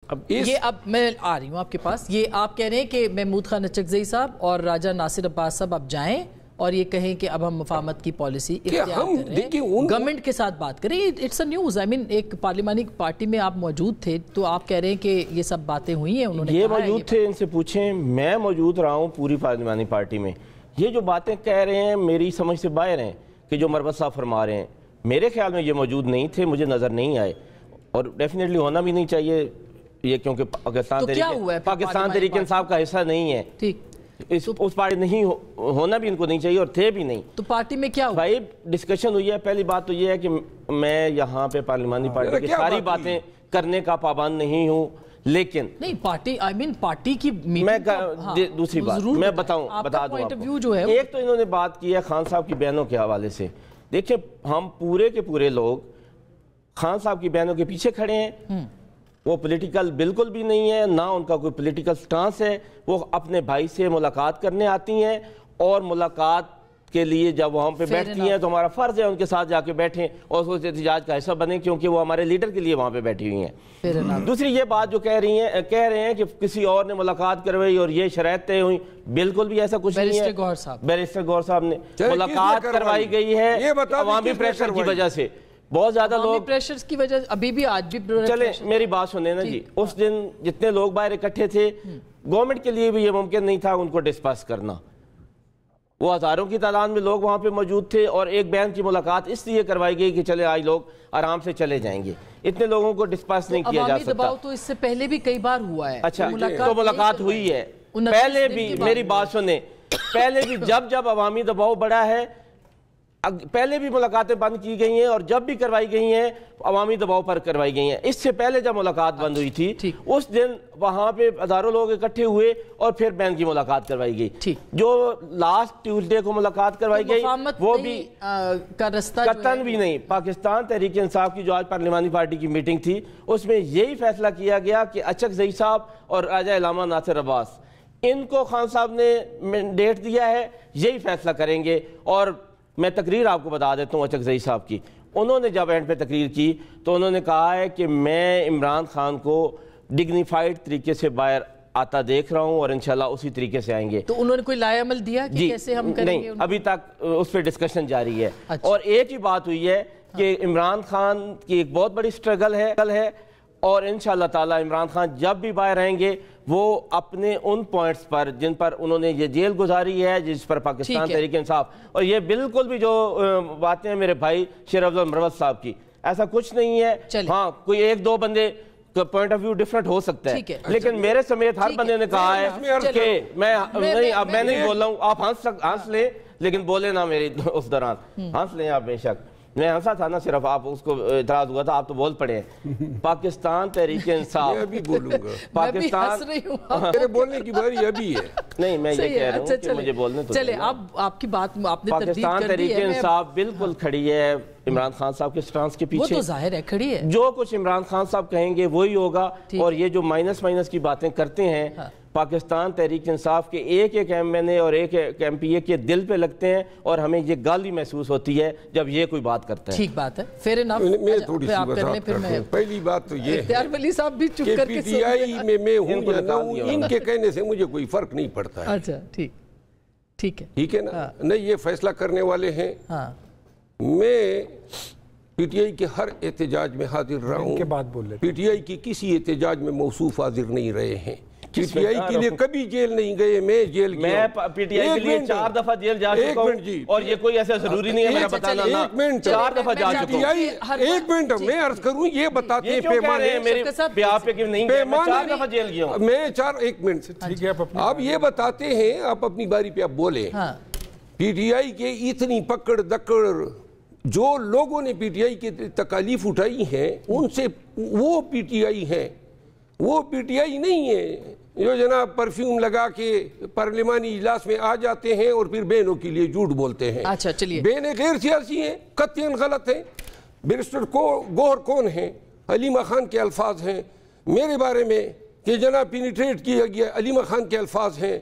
اب میں آ رہی ہوں آپ کے پاس. یہ آپ کہہ رہے ہیں کہ محمود خان اچکزئی صاحب اور راجہ ناصر عباس صاحب اب جائیں اور یہ کہیں کہ اب ہم مفاہمت کی پالیسی اختیار کر رہے ہیں, گورنمنٹ کے ساتھ بات کریں. It's a news. آئی مین ایک پارلیمانی پارٹی میں آپ موجود تھے تو آپ کہہ رہے ہیں کہ یہ سب باتیں ہوئی ہیں. انہوں نے یہ موجود تھے, ان سے پوچھیں. میں موجود رہا ہوں پوری پارلیمانی پارٹی میں. یہ جو باتیں کہہ رہے ہیں میری سمجھ سے باہر ہیں کہ جو مروت صاحب فرما رہے ہیں. میرے خیال میں یہ موجود نہیں تھے, مجھے نظر نہیں آئے, اور ڈیفینیٹلی ہونا بھی نہیں چاہیے یہ, کیونکہ پاکستان تحریک انصاف کا حصہ نہیں ہے. اس پارٹی نہیں ہونا بھی ان کو نہیں چاہیے اور تھے بھی نہیں. تو پارٹی میں کیا ہوا بھائی؟ ڈسکشن ہوئی ہے. پہلی بات تو یہ ہے کہ میں یہاں پہ پارلیمانی پارٹی کی ساری باتیں کرنے کا پابند نہیں ہوں, لیکن نہیں پارٹی پارٹی کی میں دوسری بات میں بتا دوں آپ کو. ایک تو انہوں نے بات کی ہے خان صاحب کی بہنوں کے حوالے سے. دیکھیں ہم پورے کے پورے لوگ خان صاحب کی بہنوں کے پیچھے کھڑے ہیں. وہ پولیٹیکل بالکل بھی نہیں ہے, نہ ان کا کوئی پولیٹیکل سٹانس ہے. وہ اپنے بھائی سے ملاقات کرنے آتی ہیں, اور ملاقات کے لیے جب وہاں پہ بیٹھتی ہیں تو ہمارا فرض ہے ان کے ساتھ جا کے بیٹھیں اور اس احتجاج کا حصہ بنیں, کیونکہ وہ ہمارے لیڈر کے لیے وہاں پہ بیٹھی ہوئی ہیں. دوسری یہ بات جو کہہ رہے ہیں کہ کسی اور نے ملاقات کروائی اور یہ شرائط طے ہوئی, بالکل بھی ایسا کچھ نہیں ہے. بیرسٹر گور صاحب نے ملاقات کروائی گئی ہے عوامی پریشر کی وجہ سے. بہت زیادہ لوگ پریشرز کی وجہ ابھی بھی آج بھی. چلیں میری بات سنیں نا جی. اس دن جتنے لوگ باہر اکٹھے تھے, گورنمنٹ کے لیے بھی یہ ممکن نہیں تھا ان کو ڈسپرس کرنا. وہ ہزاروں کی تعداد میں لوگ وہاں پہ موجود تھے, اور ایک بہن کی ملاقات اس لیے کروائی گئی کہ چلے آج لوگ آرام سے چلے جائیں گے. اتنے لوگوں کو ڈسپرس نہیں کیا جا سکتا. دباؤ تو اس سے پہلے بھی کئی بار ہوا ہے. اچھا تو ملاقات ہوئی ہے پہلے بھی. میری بات سنیں, پہلے بھی جب عوامی دباؤ بڑا ہے, پہلے بھی ملاقاتیں بند کی گئی ہیں, اور جب بھی کروائی گئی ہیں عوامی دباؤ پر کروائی گئی ہیں. اس سے پہلے جب ملاقات بند ہوئی تھی اس دن وہاں پہ ہزاروں لوگ اکٹھے ہوئے اور پھر بین کی ملاقات کروائی گئی. جو لاسٹ ٹیوزڈے کو ملاقات کروائی گئی وہ بھی قطعاً بھی نہیں. پاکستان تحریک انصاف کی جو آج پارلیمانی پارٹی کی میٹنگ تھی, اس میں یہی فیصلہ کیا گیا کہ اچکزئی صاحب اور راجہ علامہ ناصر عباس, ان کو خان صاحب نے مینڈیٹ دیا ہے, یہی فیصلہ کریں گے. اور میں تقریر آپ کو بتا دیتا ہوں اچکزئی صاحب کی. انہوں نے جب اینڈ پہ تقریر کی تو انہوں نے کہا ہے کہ میں عمران خان کو ڈگنیفائیڈ طریقے سے باہر آتا دیکھ رہا ہوں, اور انشاءاللہ اسی طریقے سے آئیں گے. تو انہوں نے کوئی لائے عمل دیا کہ کیسے ہم کریں گے؟ نہیں, ابھی تک اس پہ ڈسکشن جاری ہے. اور ایک ہی بات ہوئی ہے کہ عمران خان کی ایک بہت بڑی سٹرگل ہے, اور انشاءاللہ تعالی عمران خان جب بھی باہر رہیں گے وہ اپنے ان پوائنٹس پر جن پر انہوں نے یہ جیل گزاری ہے, جس پر پاکستان تحریک انصاف, اور یہ بالکل بھی جو باتیں ہیں میرے بھائی شیر افضل مروت صاحب کی, ایسا کچھ نہیں ہے. ہاں کوئی ایک دو بندے کا پوائنٹ آف ویو ڈیفرنٹ ہو سکتا ہے, لیکن میرے سمیت ہر بندے نے کہا ہے کہ میں نہیں بول رہا ہوں. آپ ہنس لیں لیکن بولے نہ میری اس دوران. ہنس لیں آپ بے شک, میں ہنسا تھا نا, صرف آپ اس کو اعتراض ہوا تھا, آپ تو بول پڑے ہیں. پاکستان تحریک انصاف, میں بھی بولوں گا, پاکستان میرے بولنے کی باری ابھی ہے. نہیں میں یہ کہہ رہا ہوں کہ مجھے بولنے تو چلے. آپ کی بات آپ نے تردید پاکستان کر دی تحریک انصاف بالکل کھڑی ہے عمران خان صاحب کے سٹانس کے پیچھے. وہ تو ظاہر ہے کھڑی ہے. جو کچھ عمران خان صاحب کہیں گے وہی ہوگا. اور یہ جو مائنس کی باتیں کرتے ہیں, پاکستان تحریک انصاف کے ایک ایم این اے اور ایک ایم پی اے کے دل پہ لگتے ہیں, اور ہمیں یہ گالی محسوس ہوتی ہے جب یہ کوئی بات کرتا ہے. ٹھیک بات ہے, فیر انف. میں تھوڑی سی وضاحت کرتا ہوں. پہلی بات تو یہ ہے کہ پی ٹی آئی میں ہوں یا نہ ہوں, ان کے کہنے سے مجھے کوئی فرق نہیں پڑتا ہے. اچھا ٹھیک ہے, ٹھیک ہے نا. نہیں, یہ فیصلہ کرنے والے ہیں. میں پی ٹی آئی کے ہر احتجاج میں حاضر رہا ہوں. پی ٹی آئی کی کسی احتجاج میں موصوف حاضر نہیں رہے ہیں. پی ٹی آئی کے لیے کبھی جیل نہیں گئے. میں جیل گیا, میں پی ٹی آئی کے لیے 4 دفعہ جیل جا چکا ہوں, اور یہ کوئی ایسا ضروری نہیں ہے میرا بتانا. 4 دفعہ جا چکا ہوں. ایک منٹ میں عرض کروں, یہ بتاتے ہیں پیمانے میرے بیاہ پہ کہ نہیں گیا, میں 4 دفعہ جیل گیا ہوں. میں 1 منٹ سے ٹھیک ہے. آپ یہ بتاتے ہیں, آپ اپنی باری پہ آپ بولیں. پی ٹی آئی کے اتنی پکڑ دکڑ جو لوگوں نے پی ٹی آئی کی تکالیف اٹھائی ہیں, ان سے وہ پی ٹی آئی ہے, وہ پی ٹی آئی نہیں ہے جو جناب پرفیوم لگا کے پارلیمانی اجلاس میں آ جاتے ہیں اور پھر بہنوں کے لیے جھوٹ بولتے ہیں. اچھا چلیے, بہنیں غیر سیاسی ہیں, قطعاً غلط ہیں. بیرسٹر گوہر کون ہیں؟ علیمہ خان کے الفاظ ہیں میرے بارے میں کہ جناب پینیٹریٹ کیا گیا, علیمہ خان کے الفاظ ہیں.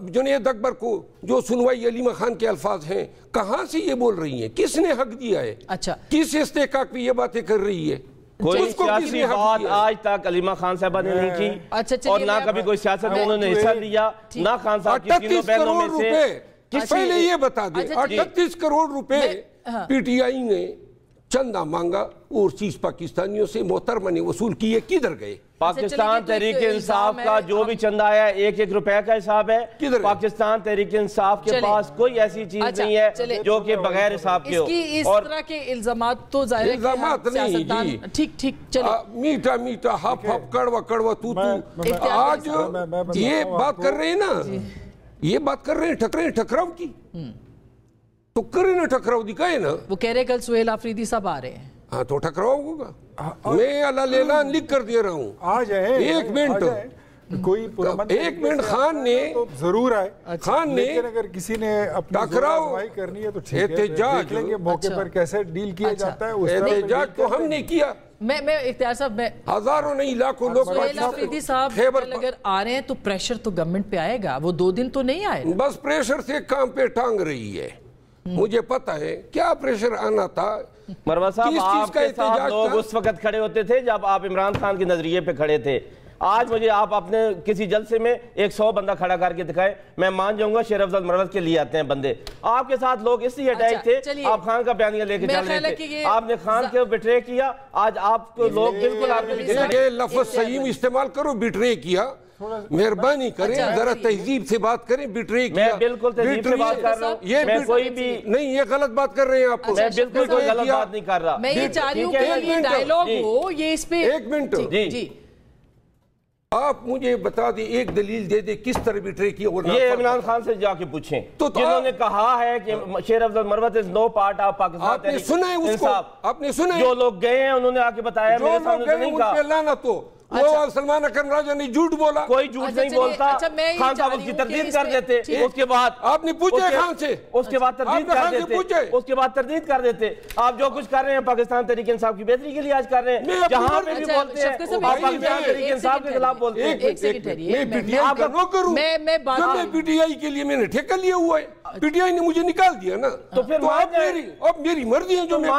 جنید اکبر کو جو سنوائی علیمہ خان کے الفاظ ہیں. کہاں سے یہ بول رہی ہیں؟ کس نے حق دیا ہے؟ اچھا, کس استحقاق پہ یہ باتیں کر رہی ہے؟ کوئی سیاسی بات آج تک علیمہ خان صاحبہ نے نہیں کی اور نہ کبھی کوئی سیاست میں انہوں نے حصہ لیا، نہ خان صاحب کی تینوں بہنوں میں سے. پہلے یہ بتا دیں 38 کروڑ روپے پی ٹی آئی نے چندہ مانگا اور چیز پاکستانیوں سے محترمہ نے وصول کیے، کدھر گئے؟ پاکستان تحریک انصاف کا جو بھی چندہ آیا 1-1 روپے کا حساب ہے. پاکستان تحریک انصاف کے پاس کوئی ایسی چیز نہیں ہے جو کہ بغیر حساب کے ہو. اس طرح کے الزامات تو ظاہر ہے الزامات نہیں جی، ٹھیک چلے میٹھا میٹھا ہپ ہپ کڑوا کڑوا تو آج یہ بات کر رہے ہیں نا، یہ بات کر رہے ہیں ٹھکراؤ کی، تو کریں نا ٹھکراؤ دکھائے نا. وہ کہہ رہے کل سہیل آفریدی صاحب آ رہے ہیں. ہاں تو ٹھکراؤ ہوگا. میں اللہ لیلا لکھ کر دے رہا ہوں. آ جائیں 1 منٹ، کوئی 1 منٹ. خان نے ضرور آئے، خان نے اگر کسی نے اپنی ٹکراؤ کرنی ہے تو احتجاج دیکھ لیں گے موقع پر کیسے ڈیل کیا جاتا ہے. احتجاج تو ہم نے کیا. میں اختیار صاحب، میں ہزاروں نہیں لاکھوں لوگ سہیل آفریدی صاحب اگر آ رہے ہیں تو پریشر تو گورنمنٹ پہ آئے گا. وہ 2 دن تو نہیں آئے، بس پریشر سے کام پہ ٹانگ رہی ہے. مجھے پتا ہے کیا پریشر آنا تھا. مروہ صاحب آپ کے ساتھ لوگ اس وقت کھڑے ہوتے تھے جب آپ عمران خان کے نظریے پہ کھڑے تھے. آج مجھے آپ اپنے کسی جلسے میں 100 بندہ کھڑا کر کے دکھائے، میں مان جاؤں گا شیر افضل مروت کے لیے آتے ہیں بندے. آپ کے ساتھ لوگ اس لیے اٹیچ تھے، آپ خان کا بیانیہ لے کے چل رہے تھے، آپ نے خان کے بٹرے کیا. آج آپ کو لوگ بالکل آپ کے لفظ صحیح استعمال کرو. بٹرے کیا، مہربانی کریں ذرا تہذیب سے بات کریں. بٹرے کیا، میں بالکل تہذیب سے بات کر رہا ہوں. یہ کوئی بھی نہیں، یہ غلط بات کر رہے ہیں آپ. میں بالکل کوئی غلط بات نہیں کر رہا. میں یہ چاہ رہی ہوں کہ یہ ڈائیلاگ ہو، یہ اس پہ 1 منٹ. جی آپ مجھے بتا دیں، ایک دلیل دے دے کس طرح بٹرے کیا. یہ عمران خان سے جا کے پوچھیں جنہوں نے کہا ہے کہ شیر افضل مروت از نو پارٹ آف پاکستان. آپ نے سنا ہے اس کو؟ آپ نے سنا ہے؟ جو لوگ گئے ہیں انہوں نے آ کے بتایا، میرے سامنے تو نہیں کہا. لانا تو وہ سلمان اکرم راجہ نے جھوٹ بولا. کوئی جھوٹ نہیں بولتا. خان صاحب اس کی تردید کر دیتے. اس کے بعد آپ نے پوچھے خان سے، اس کے بعد تردید کر دیتے. اس کے بعد تردید کر دیتے. آپ جو کچھ کر رہے ہیں پاکستان تحریک انصاف کی بہتری کے لیے آج کر رہے ہیں. جہاں پہ بھی بولتے ہیں آپ پاکستان تحریک انصاف کے خلاف بولتے ہیں. میں پی ٹی آئی کا نوکر ہوں. میں پی ٹی آئی کے لیے میں نے ٹھیکہ لیا ہوا ہے. پی ٹی آئی نے مجھے نکال دیا نا، تو پھر اب میری مرضی ہے جو میں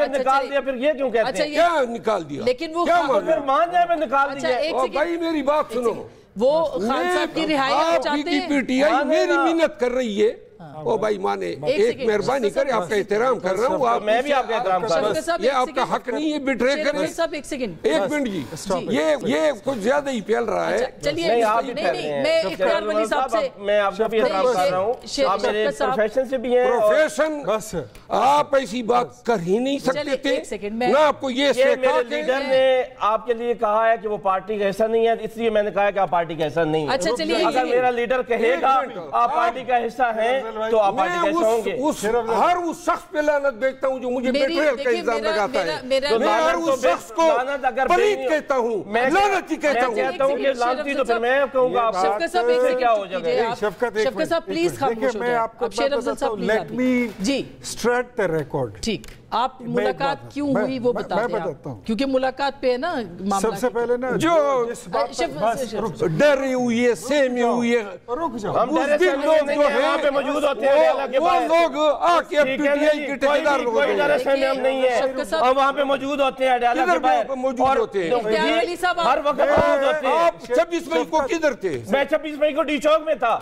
نکال دیا. پھر یہ کیوں کہتے ہیں کیا نکال دیا؟ لیکن وہ پھر مان جائے میں نکال دیا. بھائی میری بات سنو، وہ خان صاحب کی رہائی چاہتے ہیں. پی ٹی آئی میری محنت کر رہی ہے. او بھائی مانے ایک مہربانی کرے، آپ کا احترام کر رہا ہوں. میں بھی آپ کا احترام کر رہا ہوں. یہ آپ کا حق نہیں ہے بٹرے کرنے. ایک منٹ جی، یہ کچھ زیادہ ہی پھیل رہا ہے. چلیے میں اختیار ولی صاحب سے، میں آپ کا بھی احترام کر رہا ہوں. آپ میرے پروفیشن سے بھی ہیں. پروفیشن آپ ایسی بات کر ہی نہیں سکتے تھے نہ. آپ کو یہ میرے لیڈر نے آپ کے لیے کہا ہے کہ وہ پارٹی کا حصہ نہیں ہے، اس لیے میں نے کہا کہ آپ پارٹی کا حصہ نہیں ہے. اگر میرا لیڈر کہے گا آپ پارٹی کا حصہ ہیں تو آپ پارٹی کیسے ہوں گے؟ ہر اس شخص پہ لعنت بیچتا ہوں جو مجھے بیٹریل کا الزام لگاتا ہے. میں ہر اس شخص کو پلید کہتا ہوں، لعنتی کہتا ہوں. کہ لعنتی تو پھر میں کہوں گا. شفقت صاحب ایک سیکنڈ کیا ہو جائے گا؟ شفقت صاحب پلیز خاموش ہو جائیں. اب شیر افضل صاحب please. Let me straight the record. ٹھیک، آپ ملاقات کیوں ہوئی وہ بتا دیں آپ، کیونکہ ملاقات پہ ہے نا معاملہ. سب سے پہلے نا جو ڈرے ہوئی ہے، سہمے ہوئی ہے، ہم ڈرے سے لوگ جو ہیں وہاں پہ موجود ہوتے ہیں. وہ لوگ آ کے پی ٹی آئی کے ٹھیکیدار لوگ کوئی ڈرے سے ہم نہیں ہے، ہم وہاں پہ موجود ہوتے ہیں. اڈیالہ کے باہر موجود ہوتے ہیں، ہر وقت موجود ہوتے ہیں. آپ 26 مئی کو کدھر تھے؟ میں 26 مئی کو ڈی چوک میں تھا.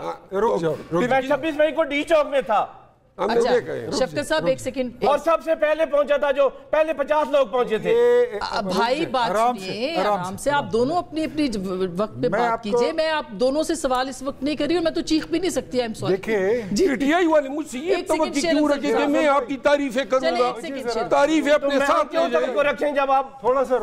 میں 26 مئی کو ڈی چوک میں تھا. شفقت صاحب ایک سیکنڈ. اور سب سے پہلے پہنچا تھا جو پہلے 50 لوگ پہنچے تھے. بھائی بات سنیے آرام سے، آپ دونوں اپنی اپنی وقت پہ بات کیجئے. میں آپ دونوں سے سوال اس وقت نہیں کری اور میں تو چیخ بھی نہیں سکتی. پی ٹی آئی والے مجھ سے یہ توقع کیوں رکھے کہ میں آپ کی تعریفیں کروں گا؟ تعریفیں اپنے ساتھ لے جائیں. کو رکھیں جب آپ تھوڑا سا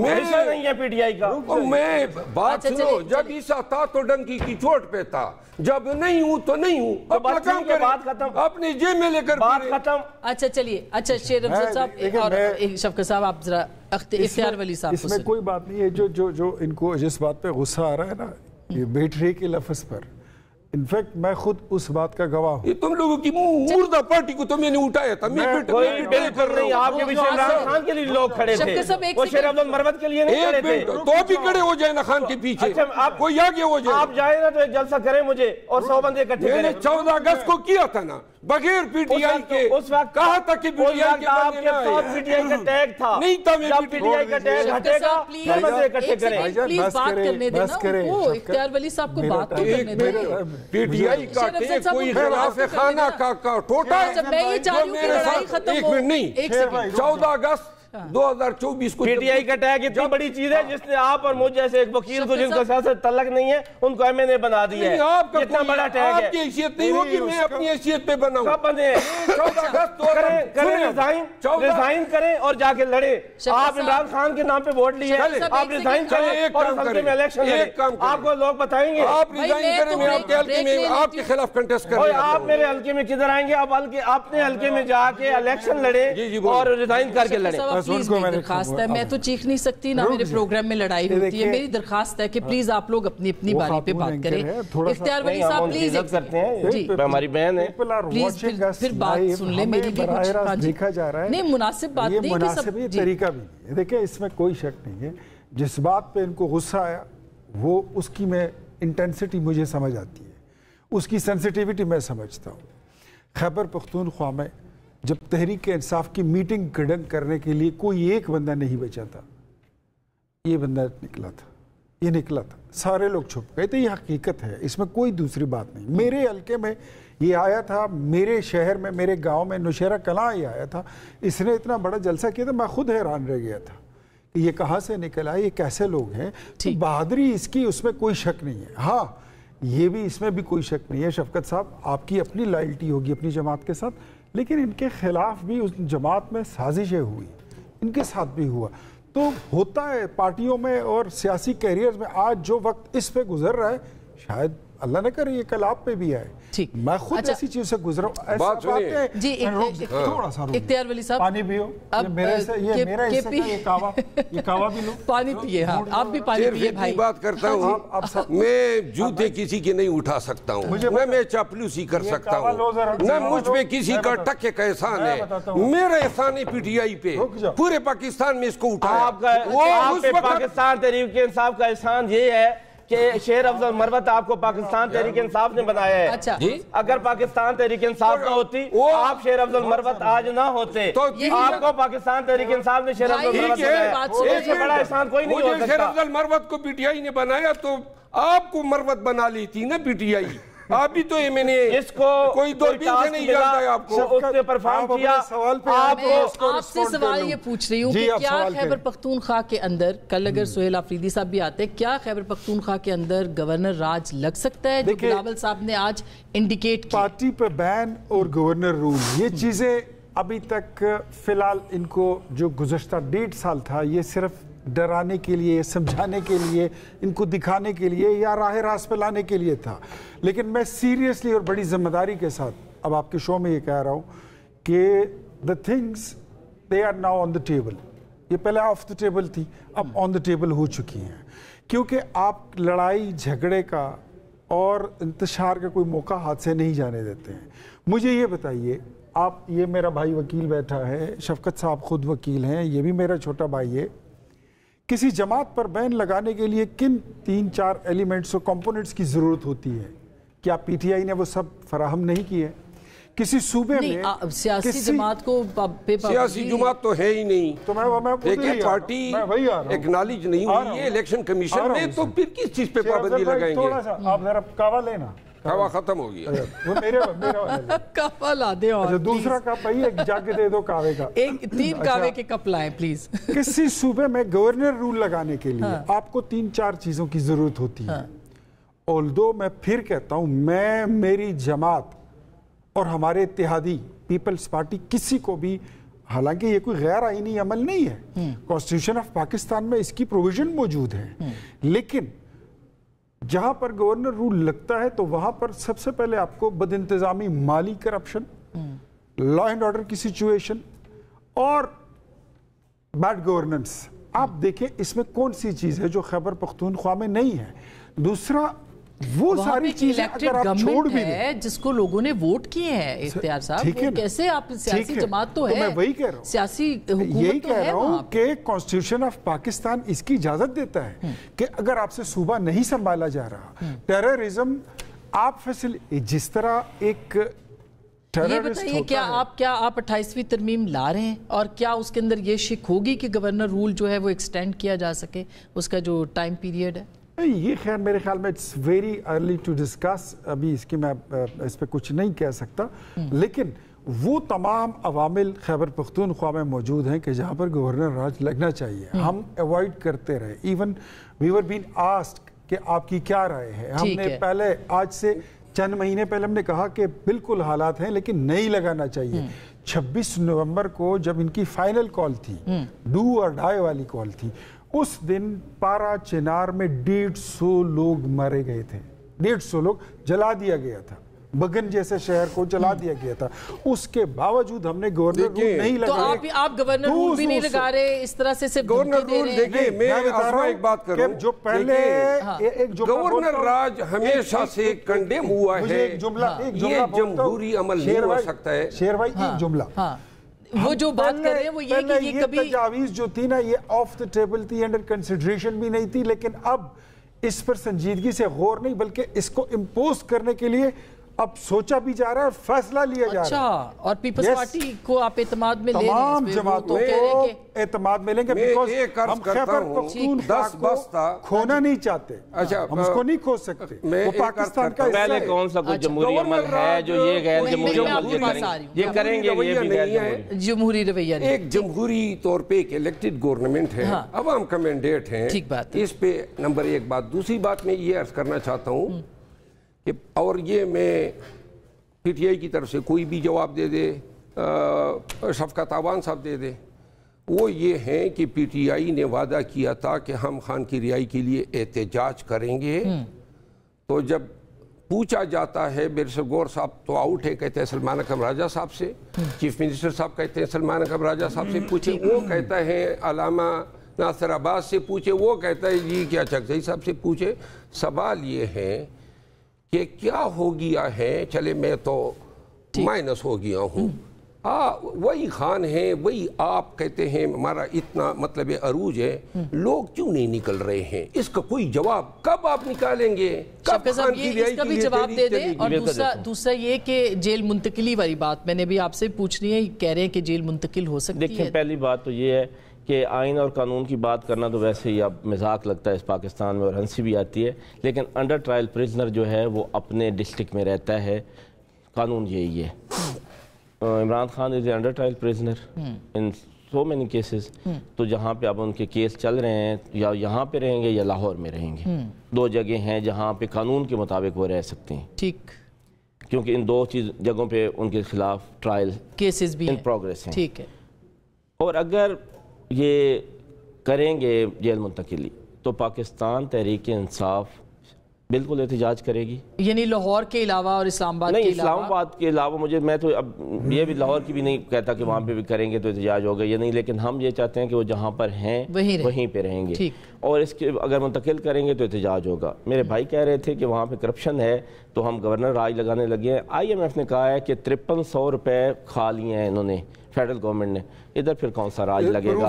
ایسا نہیں ہے پی ٹی آئی کا. میں بات سنو، جب عیسیٰ تھا تو ڈنکی کی چوٹ پہ تھا، جب نہیں ہوں تو نہیں ہوں. بات ختم، اپنے جیب میں لے کر بات ختم. اچھا چلیے. اچھا شیر افضل صاحب اور شفقت صاحب آپ ذرا اختیار ولی صاحب. اس میں کوئی بات نہیں ہے. جو ان کو جس بات پہ غصہ آ رہا ہے نا، یہ بیٹری کے لفظ پر، انفیکٹ میں خود اس بات کا گواہ ہوں. یہ تم لوگوں کی مردہ پارٹی کو تو میں نے اٹھایا تھا. کوئی بالکل نہیں. آپ کے پیچھے عمران خان کے لیے لوگ کھڑے تھے، وہ شیر افضل مروت کے لیے نہیں کھڑے تھے. تو بھی کھڑے ہو جائے نا خان کے پیچھے. کوئی آگے ہو جائے. آپ جائیں نا تو ایک جلسہ کریں مجھے اور 100 بندے اکٹھے کریں. میں نے 14 اگست کو کیا تھا نا. بغیر پی ٹی آئی کے اس وقت کہا تھا کہ پی ٹی آئی کے آپ کے ساتھ پی ٹی آئی کا ٹیگ تھا نہیں تھا میں جب پی ٹی آئی کا ٹیگ ہٹے گا پھر مزے اکٹھے کریں پلیز بات کرنے دینا وہ اختیار ولی صاحب کو بات تو کرنے دینا پی ٹی آئی کا ٹیگ کوئی خلاف خانہ کا ٹوٹا ہے میں یہ چاہ رہی ہوں کہ لڑائی ختم ہو. ایک منٹ نہیں 14 اگست 2024 کو پی ٹی آئی کا ٹیگ اتنی بڑی چیز ہے جس نے آپ اور مجھ جیسے ایک وکیل کو جن کا سیاست تعلق نہیں ہے ان کو ایم این اے بنا دیا ہے. اتنا بڑا ٹیگ ہے. آپ کی حیثیت نہیں ہوگی میں اپنی حیثیت پہ بناؤں. کب بنے 14 اگست ریزائن کریں اور جا کے لڑیں. آپ عمران خان کے نام پہ ووٹ لیے آپ ریزائن کریں اور حلقے میں الیکشن لڑیں. آپ کو لوگ بتائیں گے آپ ریزائن کریں میں آپ کے حلقے میں آپ کے خلاف کنٹیسٹ کریں. آپ میرے حلقے میں کدھر آئیں گے؟ آپ اپنے حلقے میں جا کے الیکشن لڑیں اور ریزائن کر کے لڑیں. درخواست ہے میں تو چیخ نہیں سکتی نہ میرے پروگرام میں لڑائی ہوتی ہے. میری درخواست ہے کہ پلیز آپ لوگ اپنی اپنی باری پہ بات کریں. اختیار ولی صاحب پلیز کرتے ہیں ہماری بہن ہے پلیز پھر بات سن لیں میری بھی کچھ دیکھا جا رہا ہے. نہیں مناسب بات نہیں کہ سب طریقہ بھی نہیں. دیکھیں اس میں کوئی شک نہیں ہے. جس بات پہ ان کو غصہ آیا وہ اس کی میں انٹینسٹی مجھے سمجھ آتی ہے, اس کی سینسٹیوٹی میں سمجھتا ہوں. خیبر پختونخوا میں جب تحریک انصاف کی میٹنگ کنڈکٹ کرنے کے لیے کوئی ایک بندہ نہیں بچا تھا, یہ بندہ نکلا تھا. سارے لوگ چھپ گئے تھے. یہ حقیقت ہے, اس میں کوئی دوسری بات نہیں. میرے حلقے میں یہ آیا تھا, میرے شہر میں میرے گاؤں میں نوشہرہ کلاں یہ آیا تھا. اس نے اتنا بڑا جلسہ کیا تھا, میں خود حیران رہ گیا تھا کہ یہ کہاں سے نکلا, یہ کیسے لوگ ہیں. بہادری اس کی, اس میں کوئی شک نہیں ہے. ہاں یہ بھی اس میں بھی کوئی شک نہیں ہے شفقت صاحب آپ کی اپنی لائلٹی ہوگی اپنی جماعت کے ساتھ, لیکن ان کے خلاف بھی اس جماعت میں سازشیں ہوئی, ان کے ساتھ بھی ہوا. تو ہوتا ہے پارٹیوں میں اور سیاسی کیریئرز میں. آج جو وقت اس پہ گزر رہا ہے شاید اللہ نہ کرے یہ کل آپ پہ بھی آئے. میں خود ایسی چیز سے گزرا ہوں. بات سنیے جی تھوڑا سا اختیار ولی صاحب پانی پیو. یہ میرا حصہ کا یہ کعوہ بھی لو, پانی پیئے. ہاں آپ بھی پانی پیئے بھائی. بات کرتا ہوں میں جوتے کسی کے نہیں اٹھا سکتا ہوں, میں چاپلوسی کر سکتا ہوں, نہ مجھ پہ کسی کا ٹکے کا احسان ہے. میرا احسان ہے پی ٹی آئی پہ, پورے پاکستان میں اس کو اٹھایا. آپ پہ پاکستان تحریک انصاف کا احسان یہ ہے کہ شیر افضل مروت آپ کو پاکستان تحریک انصاف نے بنایا ہے. اگر پاکستان تحریک انصاف نہ ہوتی آپ شیر افضل مروت آج نہ ہوتے. آپ کو پاکستان تحریک انصاف نے شیر افضل مروت بنایا. اس سے بڑا احسان کوئی نہیں ہو سکتا. شیر افضل مروت کو پی ٹی آئی نے بنایا تو آپ کو مروت بنا لی تھی نا پی ٹی آئی. آپ بھی تو میں نے اس کو کوئی دوربین سے نہیں جانتا ہے آپ کو. اس نے پرفارم کیا. آپ سے سوال یہ پوچھ رہی ہوں کہ کیا خیبر پختونخوا کے اندر, کل اگر سہیل آفریدی صاحب بھی آتے, کیا خیبر پختونخوا کے اندر گورنر راج لگ سکتا ہے جو بلاول صاحب نے آج انڈیکیٹ کیا؟ پارٹی پہ بین اور گورنر رول یہ چیزیں ابھی تک فی الحال ان کو جو گزشتہ 1.5 سال تھا یہ صرف ڈرانے کے لیے, سمجھانے کے لیے, ان کو دکھانے کے لیے یا راہ راست پہ لانے کے لیے تھا. لیکن میں سیریسلی اور بڑی ذمہ داری کے ساتھ اب آپ کے شو میں یہ کہہ رہا ہوں کہ the things they are now on the table. یہ پہلے آف دا ٹیبل تھی, اب آن دا ٹیبل ہو چکی ہیں. کیونکہ آپ لڑائی جھگڑے کا اور انتشار کا کوئی موقع ہاتھ سے نہیں جانے دیتے ہیں. مجھے یہ بتائیے, آپ, یہ میرا بھائی وکیل بیٹھا ہے, شفقت صاحب خود وکیل ہیں, یہ بھی میرا چھوٹا بھائی ہے. کسی جماعت پر بین لگانے کے لیے کن 3-4 ایلیمنٹس اور کمپوننٹس کی ضرورت ہوتی ہے؟ کیا پی ٹی آئی نے وہ سب فراہم نہیں کیے؟ کسی صوبے میں سیاسی جماعت کو سیاسی جماعت تو ہے ہی نہیں, تو میں پارٹی ایکنالج نہیں ہوئی ہے الیکشن کمیشن میں, تو پھر کس چیز پہ پابندی لگائیں گے؟ تھوڑا سا آپ ذرا کعوہ لینا, کعوہ ختم ہو گیا. وہ میرا کعوہ لا دے. اور دوسرا کپ ہے, ایک جا کے دے دو کعوے کا. 3 کعوے کے کپ لائیں پلیز. کسی صوبے میں گورنر رول لگانے کے لیے آپ کو 3-4 چیزوں کی ضرورت ہوتی ہے. although میں پھر کہتا ہوں, میں, میری جماعت اور ہمارے اتحادی پیپلز پارٹی کسی کو بھی, حالانکہ یہ کوئی غیر آئینی عمل نہیں ہے, کانسٹیٹیوشن آف پاکستان میں اس کی پروویژن موجود ہے, لیکن جہاں پر گورنر رول لگتا ہے تو وہاں پر سب سے پہلے آپ کو بد انتظامی, مالی کرپشن, لا اینڈ آرڈر کی سچویشن اور بیڈ گورننس. آپ دیکھیں اس میں کون سی چیز ہے جو خیبر پختونخوا میں نہیں ہے. دوسرا وہ ساری چیزیں اگر آپ چھوڑ بھی دیں, جس کو لوگوں نے ووٹ کیے ہیں اختیار صاحب, وہ کیسے آپ سیاسی جماعت تو ہے, میں وہی کہہ رہا ہوں, سیاسی یہی کہہ رہا ہوں کہ کانسٹیٹیوشن آف پاکستان اس کی اجازت دیتا ہے کہ اگر آپ سے صوبہ نہیں سنبھالا جا رہا, ٹیررزم آپ جس طرح ایک یہ بتائیے کیا آپ 28ویں ترمیم لا رہے ہیں اور کیا اس کے اندر یہ شک ہوگی کہ گورنر رول جو ہے وہ ایکسٹینڈ کیا جا سکے اس کا جو ٹائم پیریڈ ہے؟ یہ خیر میرے خیال میں it's very early to discuss, ابھی اس کی میں اس پہ کچھ نہیں کہہ سکتا، لیکن وہ تمام عوامل خیبر پختونخوا میں موجود ہیں کہ جہاں پر گورنر راج لگنا چاہیے. ہم ایوائڈ کرتے رہے، even we were been asked کہ آپ کی کیا رائے ہے. ہم نے پہلے آج سے چند مہینے پہلے ہم نے کہا کہ بالکل حالات ہیں لیکن نہیں لگانا چاہیے. 26 نومبر کو جب ان کی فائنل کال تھی، ڈو اور ڈائی والی کال تھی، اس دن پارا چنار میں 150 لوگ مارے گئے تھے. 150 لوگ جلا دیا گیا تھا، بگن جیسے شہر کو جلا دیا گیا تھا. اس کے باوجود ہم نے گورنر رول نہیں لگا. تو آپ گورنر رول بھی نہیں لگا رہے، اس طرح سے صرف گورنر رول دیکھیں. میں بتا رہا ہوں ایک بات کروں، جو پہلے گورنر راج ہمیشہ سے کنڈیم ہوا ہے. یہ جمہوری عمل نہیں ہو سکتا ہے. شیر بھائی ایک جملہ، وہ جو بات کر رہے ہیں وہ یہ کہ یہ کبھی تجاویز جو تھی نا یہ آف دا ٹیبل تھی، انڈر کنسیڈریشن بھی نہیں تھی، لیکن اب اس پر سنجیدگی سے غور نہیں بلکہ اس کو امپوز کرنے کے لیے اب سوچا بھی جا رہا ہے اور فیصلہ لیا جا رہا ہے. اچھا، اور پیپلز پارٹی کو آپ اعتماد میں لے لیں، تمام جماعتوں کو اعتماد میں لیں گے، بیکاز ہم خیبر پختونخوا کو کھونا نہیں چاہتے. اچھا، ہم اس کو نہیں کھو سکتے. وہ پاکستان کا پہلے کون سا کوئی جمہوری عمل ہے جو یہ غیر جمہوری عمل یہ کریں گے؟ یہ بھی غیر جمہوری رویہ نہیں. ایک جمہوری طور پہ ایک الیکٹڈ گورنمنٹ ہے، عوام کا مینڈیٹ ہے. اس پہ نمبر ایک بات. دوسری بات میں یہ عرض کرنا چاہتا ہوں کہ اور یہ میں پی ٹی آئی کی طرف سے کوئی بھی جواب دے دے، شفقت آوان صاحب دے دے، وہ یہ ہیں کہ پی ٹی آئی نے وعدہ کیا تھا کہ ہم خان کی رہائی کے لیے احتجاج کریں گے. تو جب پوچھا جاتا ہے، بیرسٹر گور صاحب تو آؤٹ ہے، کہتے ہیں سلمان اکرم راجہ صاحب سے، چیف منسٹر صاحب کہتے ہیں سلمان اکرم راجہ صاحب سے پوچھے، وہ کہتا ہے علامہ ناصر عباس سے پوچھے، وہ کہتا ہے جی کیا چکزئی صاحب سے پوچھے. سوال یہ ہے کہ کیا ہو گیا ہے؟ چلے میں تو مائنس ہو گیا ہوں، وہی خان ہیں، وہی آپ کہتے ہیں ہمارا اتنا مطلب عروج ہے، لوگ کیوں نہیں نکل رہے ہیں؟ اس کا کوئی جواب کب آپ نکالیں گے؟ شفقت صاحب یہ اس کا بھی جواب دے دیں. اور دوسرا یہ کہ جیل منتقلی والی بات میں نے بھی آپ سے پوچھنی ہے. کہہ رہے ہیں کہ جیل منتقل ہو سکتی ہے. دیکھیں، پہلی بات تو یہ ہے کہ آئین اور قانون کی بات کرنا تو ویسے ہی اب مذاق لگتا ہے اس پاکستان میں اور ہنسی بھی آتی ہے، لیکن انڈر ٹرائل پریزنر جو ہے وہ اپنے ڈسٹرکٹ میں رہتا ہے. قانون یہی ہے. عمران خان از اے انڈر ٹرائل پریزنر ان سو مینی کیسز. تو جہاں پہ اب ان کے کیس چل رہے ہیں، یا یہاں پہ رہیں گے یا لاہور میں رہیں گے. 2 جگہ ہیں جہاں پہ قانون کے مطابق وہ رہ سکتے ہیں. ٹھیک، کیونکہ ان 2 جگہوں پہ ان کے خلاف ٹرائل کیسز بھی ان پروگریس ہیں. ٹھیک ہے. اور اگر یہ کریں گے جیل منتقلی تو پاکستان تحریک انصاف بالکل احتجاج کرے گی. یعنی لاہور کے علاوہ اور اسلام آباد نہیں، اسلام آباد کے علاوہ میں تو اب یہ بھی لاہور کی بھی نہیں کہتا کہ وہاں پہ بھی کریں گے تو احتجاج ہوگا، یہ نہیں، لیکن ہم یہ چاہتے ہیں کہ وہ جہاں پر ہیں وہیں پہ رہیں گے. اور اس کے اگر منتقل کریں گے تو احتجاج ہوگا. میرے بھائی کہہ رہے تھے کہ وہاں پہ کرپشن ہے تو ہم گورنر راج لگانے لگے ہیں. آئی ایم ایف نے کہا ہے کہ 5300 روپے کھا لیے ہیں انہوں نے، فیڈرل گورنمنٹ نے. ادھر پھر کون سا راج لگے گا؟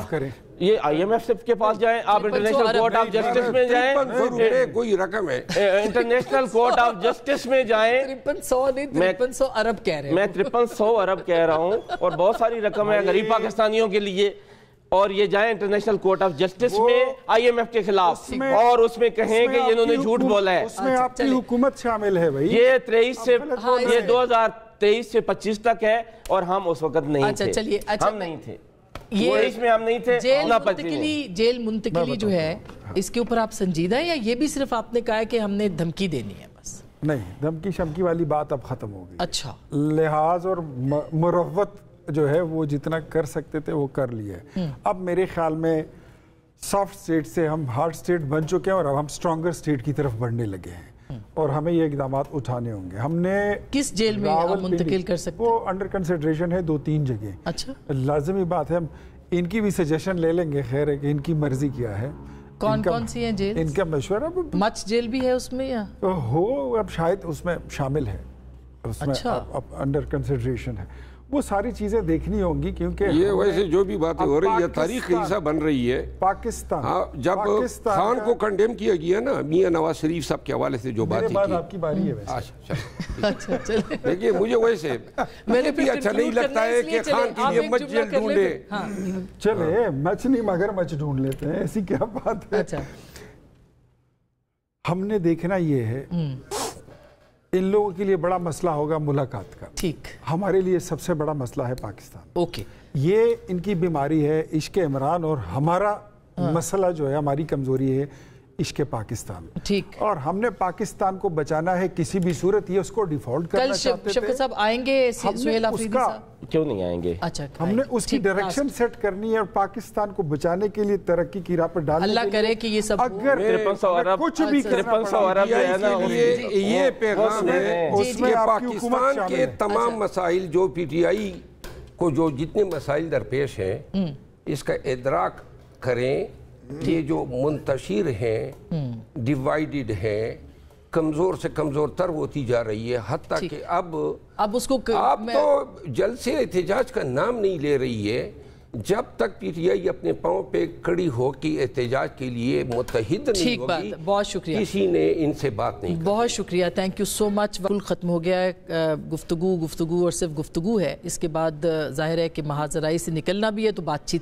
یہ آئی ایم ایف کے پاس جائیں، آپ انٹرنیشنل کورٹ آف جسٹس میں جائیں، کوئی رقم ہے انٹرنیشنل کورٹ آف جسٹس میں جائیں. 5300 ارب کہہ رہے ہیں. میں 5300 ارب کہہ رہا ہوں، اور بہت ساری رقم ہے غریب پاکستانیوں کے لیے. اور یہ جائیں انٹرنیشنل کورٹ آف جسٹس میں آئی ایم ایف کے خلاف اور اس میں کہیں کہ انہوں نے جھوٹ بولا ہے. اس میں آپ کی حکومت شامل ہے بھائی. یہ 2023 سے 25 تک ہے اور ہم اس وقت نہیں تھے. ہم نہیں تھے، اس میں ہم نہیں تھے. جیل منتقلی جو ہے اس کے اوپر آپ سنجیدہ ہیں یا یہ بھی صرف آپ نے کہا ہے کہ ہم نے دھمکی دینی ہے بس؟ نہیں، دھمکی شمکی والی بات اب ختم ہو گئی. اچھا، لحاظ اور مروت جو ہے وہ جتنا کر سکتے تھے وہ کر لیا ہے. اب میرے خیال میں سافٹ سٹیٹ سے ہم ہارڈ سٹیٹ بن چکے ہیں اور اب ہم سٹرونگر سٹیٹ کی طرف بڑھنے لگے ہیں اور ہمیں یہ اقدامات اٹھانے ہوں گے. ہم نے کس جیل میں منتقل کر سکتے ہیں؟ وہ انڈر کنسیڈریشن ہے 2-3 جگہ. اچھا، لازمی بات ہے، ہم ان کی بھی سجیشن لے لیں گے. خیر ہے کہ ان کی مرضی کیا ہے. کون سی ہیں جیل؟ ان کا مشورہ. مچ جیل بھی ہے اس میں یا ہو اب شاید اس میں شامل ہے، اس میں انڈر کنسیڈریشن ہے. وہ ساری چیزیں دیکھنی ہوں گی، کیونکہ یہ ویسے جو بھی باتیں ہو رہی ہے تاریخ کا حصہ بن رہی ہے پاکستان. جب خان کو کنڈیم کیا گیا نا میاں نواز شریف صاحب کے حوالے سے جو باتیں کی. آپ کی باری ہے ویسے. دیکھیے مجھے ویسے بھی اچھا نہیں لگتا ہے کہ خان کے لیے مچ جیل ڈھونڈے. چلے مچ نہیں مگر مچ ڈھونڈ لیتے ہیں، ایسی کیا بات ہے. ہم نے دیکھنا یہ ہے ان لوگوں کے لیے بڑا مسئلہ ہوگا ملاقات کا. ٹھیک. ہمارے لیے سب سے بڑا مسئلہ ہے پاکستان. اوکے. یہ ان کی بیماری ہے عشق عمران، اور ہمارا مسئلہ جو ہے ہماری کمزوری ہے عشق پاکستان. ٹھیک. اور ہم نے پاکستان کو بچانا ہے کسی بھی صورت، یہ اس کو ڈیفالٹ کرنا چاہتے تھے. شفیق صاحب آئیں گے سہیل آفریدی صاحب؟ کیوں نہیں آئیں گے؟ اچھا ہم نے اس کی ڈائریکشن سیٹ کرنی ہے اور پاکستان کو بچانے کے لیے ترقی کی راہ پر ڈالنے کے لیے. اللہ کرے کہ یہ سب اگر کچھ بھی یہ پیغام ہے اس میں پاکستان کے تمام مسائل جو پی ٹی آئی کو جو جتنے مسائل درپیش ہیں اس کا ادراک کریں. یہ جو منتشر ہیں ڈیوائیڈڈ ہیں، کمزور سے کمزور تر ہوتی جا رہی ہے، حتیٰ کہ اب اس کو آپ تو جلسے احتجاج کا نام نہیں لے رہی ہے. جب تک پی ٹی آئی اپنے پاؤں پہ کڑی ہو کے احتجاج کے لیے متحد نہیں ہوگی، بہت شکریہ، کسی نے ان سے بات نہیں. بہت شکریہ، تھینک یو سو مچ. وقت ختم ہو گیا ہے. گفتگو اور صرف گفتگو ہے. اس کے بعد ظاہر ہے کہ محاذ رائی سے نکلنا بھی ہے، تو بات چیت